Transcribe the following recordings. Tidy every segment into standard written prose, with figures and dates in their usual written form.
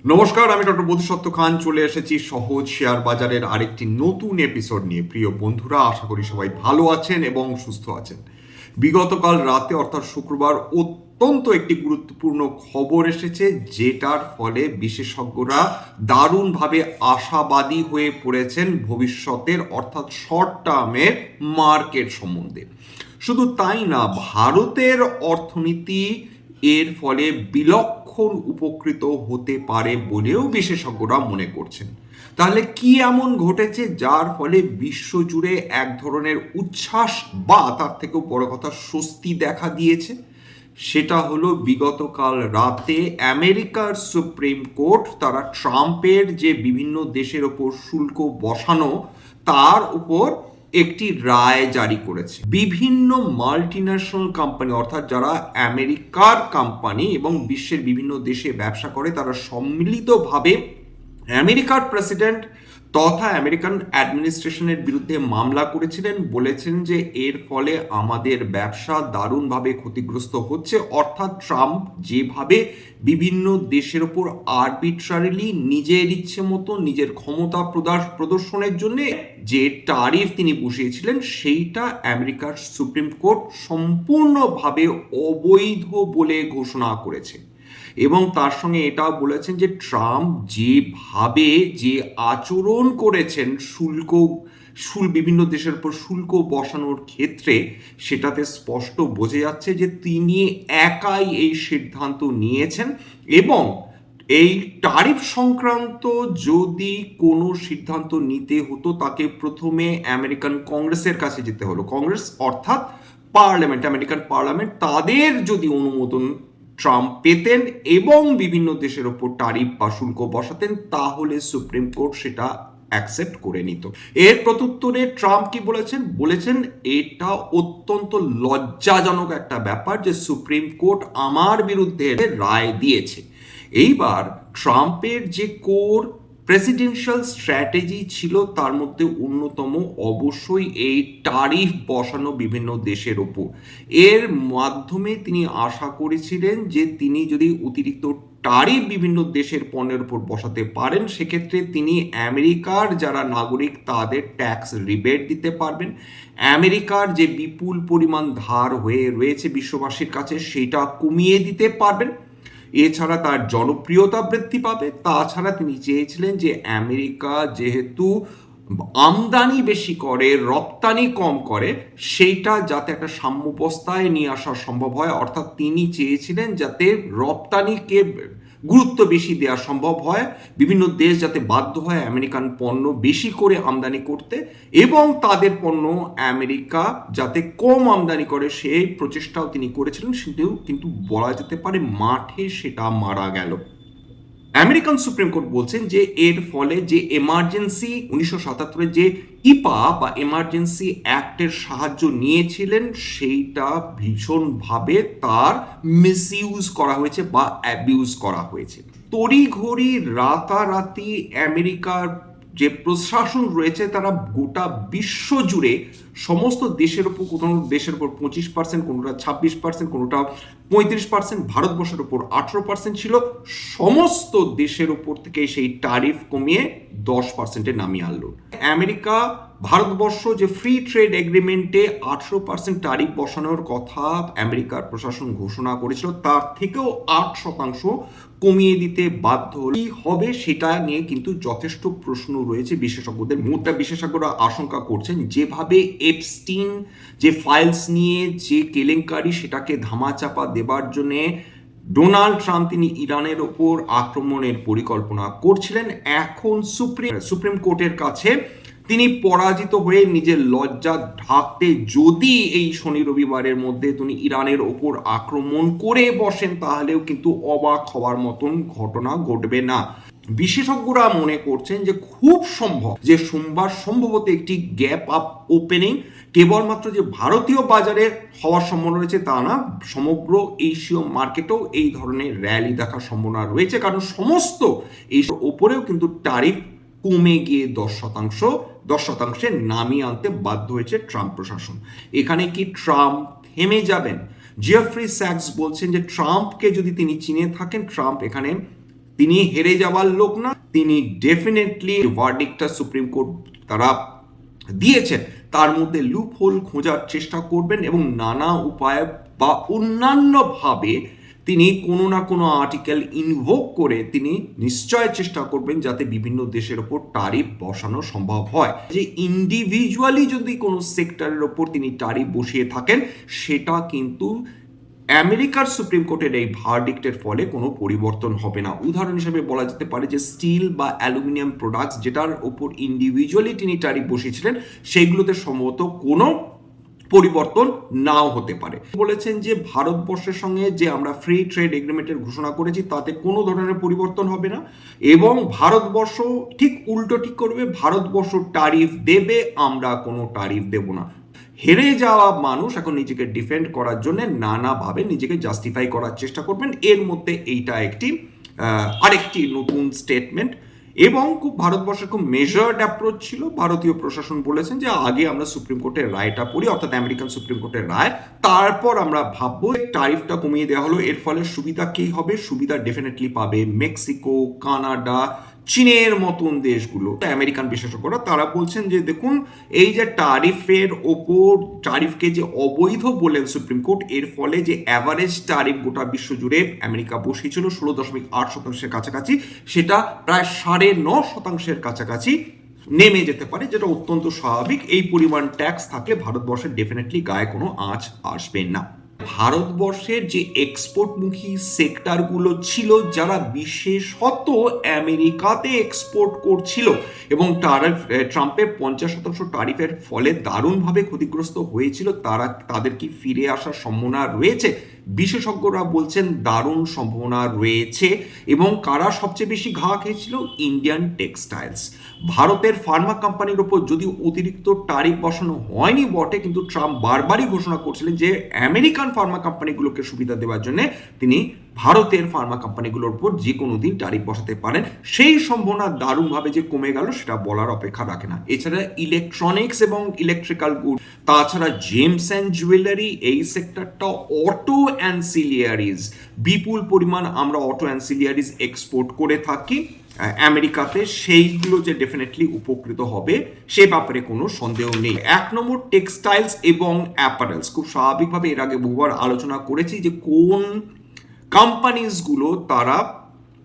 নমস্কার, আমি ডক্টর বোধিসত্ত্ব খান চলে এসেছি সহজ শেয়ার বাজারের আরেকটি নতুন এপিসোড নিয়ে। প্রিয় বন্ধুরা, আশা করি সবাই ভালো আছেন এবং সুস্থ আছেন। বিগতকাল রাতে অর্থাৎ শুক্রবার অত্যন্ত একটি গুরুত্বপূর্ণ খবর এসেছে, যেটার ফলে বিশেষজ্ঞরা দারুণভাবে আশাবাদী হয়ে পড়েছেন ভবিষ্যতের অর্থাৎ শর্ট টার্মের মার্কেট সম্বন্ধে। শুধু তাই না, ভারতের অর্থনীতি এর ফলে বিলক্ষণ উপকৃত হতে পারে বলেও বিশেষজ্ঞরা মনে করছেন। তাহলে কি এমন ঘটেছে যার ফলে বিশ্বজুড়ে এক ধরনের উচ্ছ্বাস বা তার থেকেও বড় কথা স্বস্তি দেখা দিয়েছে? সেটা হলো বিগতকাল রাতে আমেরিকার সুপ্রিম কোর্ট তারা ট্রাম্পের যে বিভিন্ন দেশের ওপর শুল্ক বসানো তার উপর একটি রায় জারি করেছে। বিভিন্ন মাল্টিন্যাশনাল কোম্পানি অর্থাৎ যারা আমেরিকার কোম্পানি এবং বিশ্বের বিভিন্ন দেশে ব্যবসা করে, তারা সম্মিলিতভাবে আমেরিকার প্রেসিডেন্ট তথা আমেরিকান অ্যাডমিনিস্ট্রেশনের বিরুদ্ধে মামলা করেছিলেন। বলেছেন যে এর ফলে আমাদের ব্যবসা দারুণভাবে ক্ষতিগ্রস্ত হচ্ছে, অর্থাৎ ট্রাম্প যেভাবে বিভিন্ন দেশের ওপর আরবিট্রারিলি নিজের ইচ্ছে মতো নিজের ক্ষমতা প্রদর্শনের জন্য যে ট্যারিফ তিনি বসিয়েছিলেন সেইটা আমেরিকার সুপ্রিম কোর্ট সম্পূর্ণভাবে অবৈধ বলে ঘোষণা করেছে। এবং তার সঙ্গে এটাও বলেছেন যে ট্রাম্প যেভাবে যে আচরণ করেছেন বিভিন্ন দেশের উপর শুল্ক বসানোর ক্ষেত্রে, সেটাতে স্পষ্ট বোঝা যাচ্ছে যে তিনি একাই এই সিদ্ধান্ত নিয়েছেন। এবং এই ট্যারিফ সংক্রান্ত যদি কোনো সিদ্ধান্ত নিতে হতো, তাকে প্রথমে আমেরিকান কংগ্রেসের কাছে যেতে হলো। কংগ্রেস অর্থাৎ পার্লামেন্ট, আমেরিকান পার্লামেন্ট, তাদের যদি অনুমোদন ট্রাম্প পেতেন এবং বিভিন্ন দেশের ওপর ট্যারিফ বা শুল্ক বসাতেন, তাহলে সুপ্রিম কোর্ট সেটা অ্যাকসেপ্ট করে নিত। এর প্রত্যুত্তরে ট্রাম্প কি বলেছেন এটা অত্যন্ত লজ্জাজনক একটা ব্যাপার যে সুপ্রিম কোর্ট আমার বিরুদ্ধে রায় দিয়েছে। এইবার ট্রাম্পের যে কোর প্রেসিডেন্সিয়াল স্ট্র্যাটেজি ছিল তার মধ্যে অন্যতম অবশ্যই এই ট্যারিফ বসানো বিভিন্ন দেশের ওপর। এর মাধ্যমে তিনি আশা করেছিলেন যে তিনি যদি অতিরিক্ত ট্যারিফ বিভিন্ন দেশের পণ্যের উপর বসাতে পারেন, সেক্ষেত্রে তিনি আমেরিকার যারা নাগরিক তাদের ট্যাক্স রিবেট দিতে পারবেন। আমেরিকার যে বিপুল পরিমাণ ধার হয়ে রয়েছে বিশ্ববাসীর কাছে সেটা কমিয়ে দিতে পারবেন। এছাড়া তার জনপ্রিয়তা বৃদ্ধি পাবে। তাছাড়া তিনি চেয়েছিলেন যে আমেরিকা যেহেতু আমদানি বেশি করে রপ্তানি কম করে, সেইটা যাতে একটা সাম্যাবস্থায় নিয়ে আসা সম্ভব হয়। অর্থাৎ তিনি চেয়েছিলেন যাতে রপ্তানিকে গুরুত্ব বেশি দেওয়া সম্ভব হয়, বিভিন্ন দেশ যাতে বাধ্য হয় আমেরিকান পণ্য বেশি করে আমদানি করতে এবং তাদের পণ্য আমেরিকা যাতে কম আমদানি করে সেই প্রচেষ্টাও তিনি করেছিলেন। কিন্তু বলা যেতে পারে মাঠে সেটা মারা গেল। আমেরিকান সুপ্রিম কোর্ট বলছেন যে এর ফলে যে এমার্জেন্সি 1977-এর যে ইপা বা এমার্জেন্সি অ্যাক্টের সাহায্য নিয়েছিলেন সেইটা ভীষণভাবে তার মিসইউজ করা হয়েছে বা অ্যাবিউজ করা হয়েছে। তড়িঘড়ি রাতারাতি আমেরিকার যে প্রশাসন রয়েছে তারা গোটা বিশ্ব জুড়ে সমস্ত দেশের উপর, কোনো দেশের উপর 25%, কোনোটা 26%, কোনোটা 35%, ভারতবর্ষের উপর 18% ছিল, সমস্ত দেশের উপর থেকে সেই ট্যারিফ কমিয়ে 10%-এ নামিয়ে আনলো। আমেরিকা ভারতবর্ষ যে ফ্রি ট্রেড এগ্রিমেন্টে 18% ট্যারিফ বসানোর কথা আমেরিকার প্রশাসন ঘোষণা করেছিল, তার থেকেও 8% কমিয়ে দিতে বাধ্য হল। কি হবে সেটা নিয়ে কিন্তু যথেষ্ট প্রশ্ন রয়েছে বিশেষজ্ঞদের মধ্যে। বিশেষজ্ঞরা আশঙ্কা করছেন যেভাবে এপস্টিন যে ফাইলস নিয়ে যে কেলেঙ্কারি সেটাকে ধামাচাপা দেবার জন্যে ডোনাল্ড ট্রাম্প তিনি ইরানের ওপর আক্রমণের পরিকল্পনা করছিলেন, এখন সুপ্রিম কোর্টের কাছে তিনি পরাজিত হয়ে নিজের লজ্জা ঢাকতে যদি এই শনি রবিবারের মধ্যে তিনি ইরানের ওপর আক্রমণ করে বসেন, তাহলেও কিন্তু অবাক হওয়ার মতন ঘটনা ঘটবে না। বিশেষজ্ঞরা মনে করছেন যে খুব সম্ভব যে সোমবার সম্ভবত একটি গ্যাপ আপ ওপেনিং কেবলমাত্র যে ভারতীয় বাজারে হওয়ার সম্ভাবনা রয়েছে তা না, সমগ্র এশীয় মার্কেটেও এই ধরনের র্যালি দেখার সম্ভাবনা রয়েছে। কারণ সমস্ত এই ওপরেও কিন্তু ট্যারিফ কমে গিয়ে 10%-এ নামিয়ে আনতে বাধ্য হয়েছে ট্রাম্প প্রশাসন। এখানে কি ট্রাম্প থেমে যাবেন? জেফ্রি স্যাক্স বলছেন যে ট্রাম্পকে যদি তিনি চিনে থাকেন, ট্রাম্প এখানে তিনি হেরে যাওয়ার লোক না, তিনি ডেফিনেটলি ভার্ডিক্টটা সুপ্রিম কোর্ট তারা দিয়েছেন তার মধ্যে লুপ হোল খোঁজার চেষ্টা করবেন এবং নানা উপায়ে বা অন্যান্যভাবে তিনি কোনো না কোনো আর্টিকেল ইনভোক করে তিনি নিশ্চয় চেষ্টা করবেন যাতে বিভিন্ন দেশের ওপর ট্যারিফ বসানো সম্ভব হয়। যে ইন্ডিভিজুয়ালি যদি কোনো সেক্টরের ওপর তিনি ট্যারিফ বসিয়ে থাকেন সেটা কিন্তু আমেরিকার সুপ্রিম কোর্টের এই ভার্ডিক্টের ফলে কোনো পরিবর্তন হবে না। উদাহরণ হিসেবে বলা যেতে পারে যে স্টিল বা অ্যালুমিনিয়াম প্রোডাক্টস যেটার ওপর ইন্ডিভিজুয়ালি তিনি ট্যারিফ বসিয়েছিলেন সেইগুলোতে সম্ভবত কোনো পরিবর্তন নাও হতে পারে। বলেছেন যে ভারতবর্ষের সঙ্গে যে আমরা ফ্রি ট্রেড এগ্রিমেন্টের ঘোষণা করেছি তাতে কোনো ধরনের পরিবর্তন হবে না এবং ভারতবর্ষ ঠিক উল্টোটি করবে, ভারতবর্ষ ট্যারিফ দেবে, আমরা কোনো ট্যারিফ দেব না। হেরে যাওয়া মানুষ এখন নিজেকে ডিফেন্ড করার জন্য নানাভাবে নিজেকে জাস্টিফাই করার চেষ্টা করবেন। এর মধ্যে এইটা একটি আরেকটি নতুন স্টেটমেন্ট এবং খুব ভারতবর্ষের খুব মেজার্ড অ্যাপ্রোচ ছিল। ভারতীয় প্রশাসন বলেছেন যে আগে আমরা সুপ্রিম কোর্টের রায়টা পড়ি, অর্থাৎ আমেরিকান সুপ্রিম কোর্টের রায়, তারপর আমরা ভাববো। ট্যারিফটা কমিয়ে দেওয়া হলো, এর ফলে সুবিধা কি হবে? সুবিধা ডেফিনেটলি পাবে মেক্সিকো, কানাডা, চীনের মতন দেশগুলো। আমেরিকান বিশেষজ্ঞরা তারা বলছেন যে দেখুন এই যে ট্যারিফের ওপর ট্যারিফকে যে অবৈধ বললেন সুপ্রিম কোর্ট, এর ফলে যে অ্যাভারেজ ট্যারিফ গোটা বিশ্ব জুড়ে আমেরিকা বসিয়েছিল 16.8% কাছাকাছি, সেটা প্রায় 9.5% কাছাকাছি নেমে যেতে পারে, যেটা অত্যন্ত স্বাভাবিক। এই পরিমাণ ট্যাক্স থাকলে ভারতবর্ষের ডেফিনেটলি গায়ে কোনো আঁচ আসবে না। ভারতবর্ষের যে এক্সপোর্টমুখী সেক্টরগুলো ছিল যারা বিশেষত আমেরিকাতে এক্সপোর্ট করছিল এবং ট্রাম্পের 50% ট্যারিফের ফলে দারুণভাবে ক্ষতিগ্রস্ত হয়েছিল, তাদের কি ফিরে আসার সম্ভাবনা রয়েছে? বিশেষজ্ঞরা বলছেন দারুণ সম্ভাবনা রয়েছে। এবং কারা সবচেয়ে বেশি ঘা খেয়েছিল? Indian textiles. ভারতের ফার্মা কোম্পানির ওপর যদিও অতিরিক্ত ট্যারিফ বসানো হয়নি বটে, কিন্তু ট্রাম্প বারবারই ঘোষণা করছিলেন যে আমেরিকান ফার্মা কোম্পানিগুলোকে সুবিধা দেওয়ার জন্য তিনি ভারতের ফার্মা কোম্পানিগুলোর উপর যে কোনো দিন ট্যারিফ বসাতে পারেন। সেই সম্ভাবনা দারুণভাবে যে কমে গেল সেটা বলার অপেক্ষা রাখে না। এছাড়া ইলেকট্রনিক্স এবং ইলেকট্রিক্যাল গুড, তাছাড়া জেমস অ্যান্ড জুয়েলারি, এই সেক্টরটা, অটো অ্যান্সিলিয়ারিজ, বিপুল পরিমাণ আমরা অটো অ্যান্সিলিয়ারিজ এক্সপোর্ট করে থাকি আমেরিকাতে, সেইগুলো যে ডেফিনেটলি উপকৃত হবে সে ব্যাপারে কোনো সন্দেহ নেই। 1 নম্বর টেক্সটাইলস এবং অ্যাপারেলস। খুব স্বাভাবিকভাবে এর আগে বহুবার আলোচনা করেছি যে কোন কোম্পানিজগুলো তারা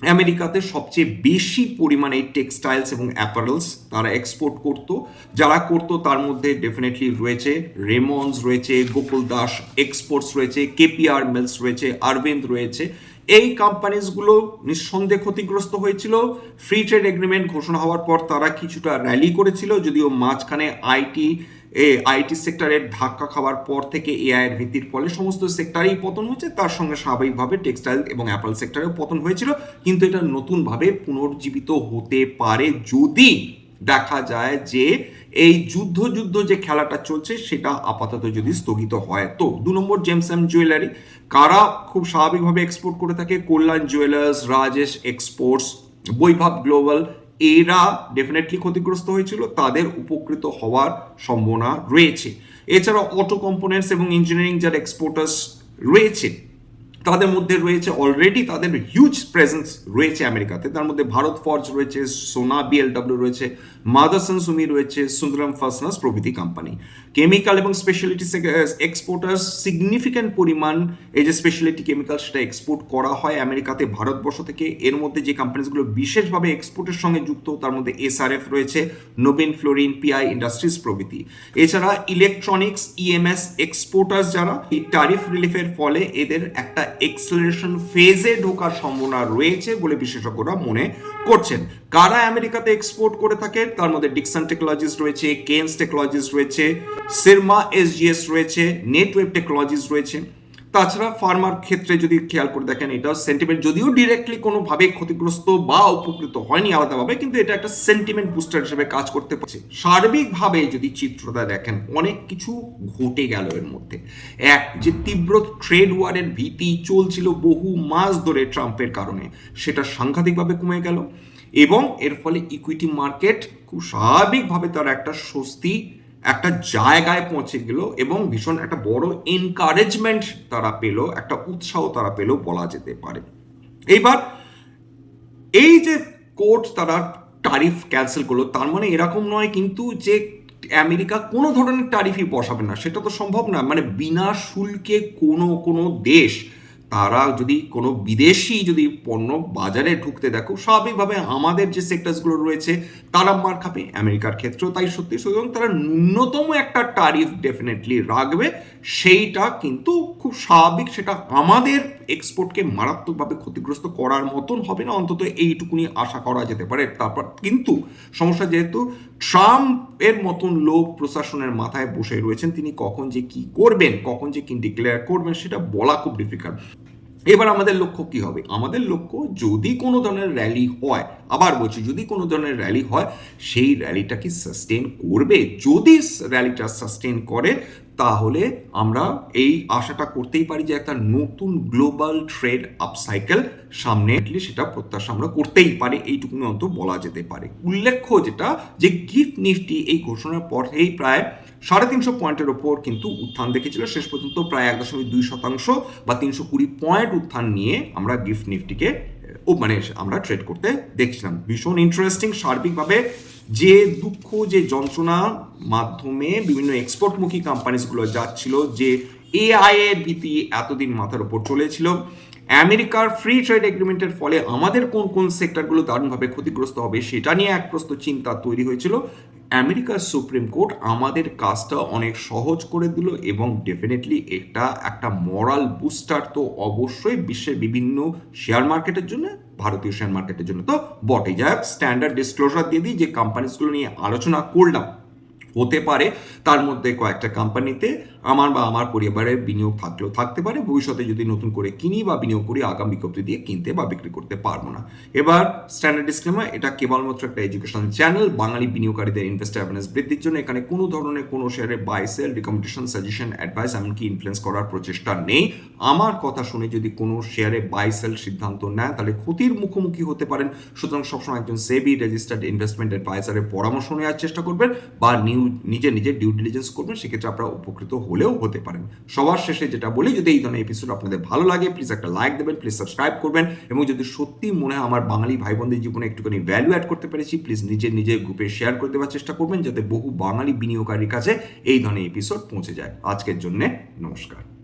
আমেরিকাতে সবচেয়ে বেশি পরিমাণে টেক্সটাইলস এবং অ্যাপারেলস তারা এক্সপোর্ট করতো। যারা করতো তার মধ্যে ডেফিনেটলি রয়েছে রেমন্ডস, রয়েছে গোকুল দাস এক্সপোর্টস, রয়েছে কেপিআর মিলস, রয়েছে অরবিন্দ রয়েছে। এই কোম্পানিজগুলো নিঃসন্দেহে ক্ষতিগ্রস্ত হয়েছিল। ফ্রি ট্রেড এগ্রিমেন্ট ঘোষণা হওয়ার পর তারা কিছুটা র্যালি করেছিল, যদিও মাঝখানে আইটি সেক্টরের ধাক্কা খাওয়ার পর থেকে এআইয়ের ভিত্তির ফলে সমস্ত সেক্টরেই পতন হয়েছে, তার সঙ্গে স্বাভাবিকভাবে টেক্সটাইল এবং অ্যাপল সেক্টরেও পতন হয়েছিল। কিন্তু এটা নতুনভাবে পুনর্জীবিত হতে পারে যদি দেখা যায় যে এই যুদ্ধ যে খেলাটা চলছে সেটা আপাতত যদি স্থগিত হয়। তো 2 নম্বর জেমস অ্যান্ড জুয়েলারি, কারা খুব স্বাভাবিকভাবে এক্সপোর্ট করে থাকে? কল্যাণ জুয়েলার্স, রাজেশ এক্সপোর্টস, বৈভব গ্লোবাল, এরা ডেফিনেটলি ক্ষতিগ্রস্ত হয়েছিল, তাদের উপকৃত হওয়ার সম্ভাবনা রয়েছে। এছাড়া অটো কম্পোনেন্টস এবং ইঞ্জিনিয়ারিং যারা এক্সপোর্টার্স রয়েছে তাদের মধ্যে রয়েছে অলরেডি তাদের হিউজ প্রেজেন্স রয়েছে আমেরিকাতে, তার মধ্যে ভারত ফর্জ রয়েছে, সোনা বিএলডব্লিউ রয়েছে, মাদারসন সুমি রয়েছে, সুন্দরম ফাস্টনার্স প্রভৃতি কোম্পানি। কেমিক্যাল এবং স্পেশালিটি এক্সপোর্টার্স, সিগনিফিক্যান্ট পরিমাণ এই যে স্পেশালিটি কেমিক্যাল সেটা এক্সপোর্ট করা হয় আমেরিকাতে ভারতবর্ষ থেকে। এর মধ্যে যে কোম্পানিগুলো বিশেষভাবে এক্সপোর্টের সঙ্গে যুক্ত তার মধ্যে এসআরএফ রয়েছে, নোবেন ফ্লোরিন, পিআই ইন্ডাস্ট্রিজ প্রভৃতি। এছাড়া ইলেকট্রনিক্স, ইএমএস এক্সপোর্টার্স যারা, এই ট্যারিফ রিলিফের ফলে এদের একটা এক্সেলারেশন ফেজে ঢোকার সম্ভাবনা রয়েছে বলে বিশেষজ্ঞরা মনে করছেন। কারা আমেরিকাতে এক্সপোর্ট করে থাকে? তার মধ্যে ডিকসন টেকনোলজিস রয়েছে, কেনস টেকনোলজিস রয়েছে, সিরমা এসজিএস রয়েছে, নেটওয়েব টেকনোলজিস রয়েছে। তাছাড়া ফার্মার ক্ষেত্রে যদি খেয়াল করে দেখেন, এটা সেন্টিমেন্ট যদিও ডিরেক্টলি কোনোভাবে ক্ষতিগ্রস্ত বা উপকৃত হয়নি আলাদাভাবে, কিন্তু এটা একটা সেন্টিমেন্ট বুস্টার হিসেবে কাজ করতে পারছে। সার্বিকভাবে যদি চিত্রটা দেখেন অনেক কিছু ঘটে গেল এর মধ্যে। এক যে তীব্র ট্রেড ওয়ারের ভীতি চলছিল বহু মাস ধরে ট্রাম্পের কারণে, সেটা সাংঘাতিকভাবে কমে গেল এবং এর ফলে ইকুইটি মার্কেট খুব স্বাভাবিকভাবে তার একটা স্বস্তি একটা জায়গায় পৌঁছে গেল এবং ভীষণ একটা বড় এনকারেজমেন্ট তারা পেল, একটা উৎসাহ তারা পেল বলা যেতে পারে। এইবার এই যে কোর্ট তারা ট্যারিফ ক্যান্সেল করলো, তার মানে এরকম নয় কিন্তু যে আমেরিকা কোনো ধরনের ট্যারিফই বসাবে না, সেটা তো সম্ভব না। মানে বিনা শুল্কে কোনো কোনো দেশ তারা যদি কোনো বিদেশি যদি পণ্য বাজারে ঢুকতে দেখো, স্বাভাবিকভাবে আমাদের যে সেক্টরসগুলো রয়েছে তারা মার খাবে, আমেরিকার ক্ষেত্রেও তাই সত্যি। সুতরাং তারা ন্যূনতম একটা ট্যারিফ ডেফিনেটলি রাখবে, সেইটা কিন্তু খুব স্বাভাবিক। সেটা আমাদের এক্সপোর্টকে মারাত্মকভাবে ক্ষতিগ্রস্ত করার মতন হবে না, অন্তত এইটুকুনি আশা করা যেতে পারে। তারপর কিন্তু সমস্যা, যেহেতু ট্রাম্পের মতন লোক প্রশাসনের মাথায় বসে রয়েছেন, তিনি কখন যে কি করবেন, কখন যে কি ডিক্লেয়ার করবেন, সেটা বলা খুব ডিফিকাল্ট। এবার আমাদের লক্ষ্য কি হবে? আমাদের লক্ষ্য, যদি কোনো ধরনের র্যালি হয়, আবার বলছি যদি কোনো ধরনের র্যালি হয়, সেই র্যালিটা কি সাস্টেন করবে? যদি র্যালিটা সাস্টেন করে, তাহলে আমরা এই আশাটা করতেই পারি যে একটা নতুন গ্লোবাল ট্রেড আপসাইকেল সামনে, সেটা প্রত্যাশা আমরা করতেই পারি, এইটুকুনি অন্তত বলা যেতে পারে। উল্লেখ্য যেটা, যে গিফট নিফটি এই ঘোষণার পরেই প্রায় 350 পয়েন্টের ওপর কিন্তু উত্থান দেখেছিল, শেষ পর্যন্ত প্রায় 1.2% বা 320 পয়েন্ট উত্থান নিয়ে আমরা গিফট নিফটিকে আমরা ট্রেড করতে দেখছিলাম। ভীষণ ইন্টারেস্টিং। সার্বিকভাবে যে দুঃখ, যে যন্ত্রণা মাধ্যমে বিভিন্ন এক্সপোর্টমুখী কোম্পানিজগুলো যাচ্ছিল, যে এআই এর ভীতি এতদিন মাথার উপর চলেছিল, আমেরিকার ফ্রি ট্রেড এগ্রিমেন্টের ফলে আমাদের কোন কোন সেক্টরগুলো দারুণভাবে ক্ষতিগ্রস্ত হবে সেটা নিয়ে এক প্রস্ত চিন্তা তৈরি হয়েছিল, আমেরিকার সুপ্রিম কোর্ট আমাদের কাজটা অনেক সহজ করে দিল, এবং ডেফিনেটলি এটা একটা মরাল বুস্টার তো অবশ্যই বিশ্বের বিভিন্ন শেয়ার মার্কেটের জন্য, ভারতীয় শেয়ার মার্কেটের জন্য তো বটেই। যাই হোক, স্ট্যান্ডার্ড ডিসক্লোজার দিয়ে দিই যে কোম্পানিজগুলো নিয়ে আলোচনা করলাম, হতে পারে তার মধ্যে কয়েকটা কোম্পানিতে আমার বা আমার পরিবারের বিনিয়োগ থাকলেও থাকতে পারে, ভবিষ্যতে যদি নতুন করে কিনি বা বিনিয়োগ করি, আগাম বিজ্ঞপ্তি দিয়ে কিনতে বা বিক্রি করতে পারবো না। এবার স্ট্যান্ডার্ড ডিসক্লেমার, এটা কেবলমাত্র একটা এডুকেশন চ্যানেল, বাঙালি বিনিয়োগকারীদের ইনভেস্টার অ্যাওয়ারনেস বৃদ্ধির জন্য। এখানে কোনো ধরনের কোনো শেয়ারে buy sell, recommendation, suggestion, advice এমনকি ইনফ্লুয়েন্স করার প্রচেষ্টা নেই। আমার কথা শুনে যদি কোনো শেয়ারে বাই সেল সিদ্ধান্ত নেন, তাহলে ক্ষতির মুখোমুখি হতে পারেন। সুতরাং সবসময় একজন সেবি রেজিস্টার্ড ইনভেস্টমেন্ট অ্যাডভাইজারের পরামর্শ নেওয়ার চেষ্টা করবেন, বা নিজে ডিউ ডিলিজেন্স করবেন, সেক্ষেত্রে আপনারা উপকৃত হলেও হতে পারেন। সবার শেষে যেটা বলি, যদি এই ধরনের এপিসোড আপনাদের ভালো লাগে, প্লিজ একটা লাইক দেবেন, প্লিজ সাবস্ক্রাইব করবেন, এবং যদি সত্যি মনে হয় আমার বাঙালি ভাই বোনদের জীবনে একটুখানি ভ্যালু অ্যাড করতে পেরেছি, প্লিজ নিজের গ্রুপে শেয়ার করে দেওয়ার চেষ্টা করবেন, যাতে বহু বাঙালি বিনিয়োগকারীর কাছে এই ধরনের এপিসোড পৌঁছে যায়। আজকের জন্য নমস্কার।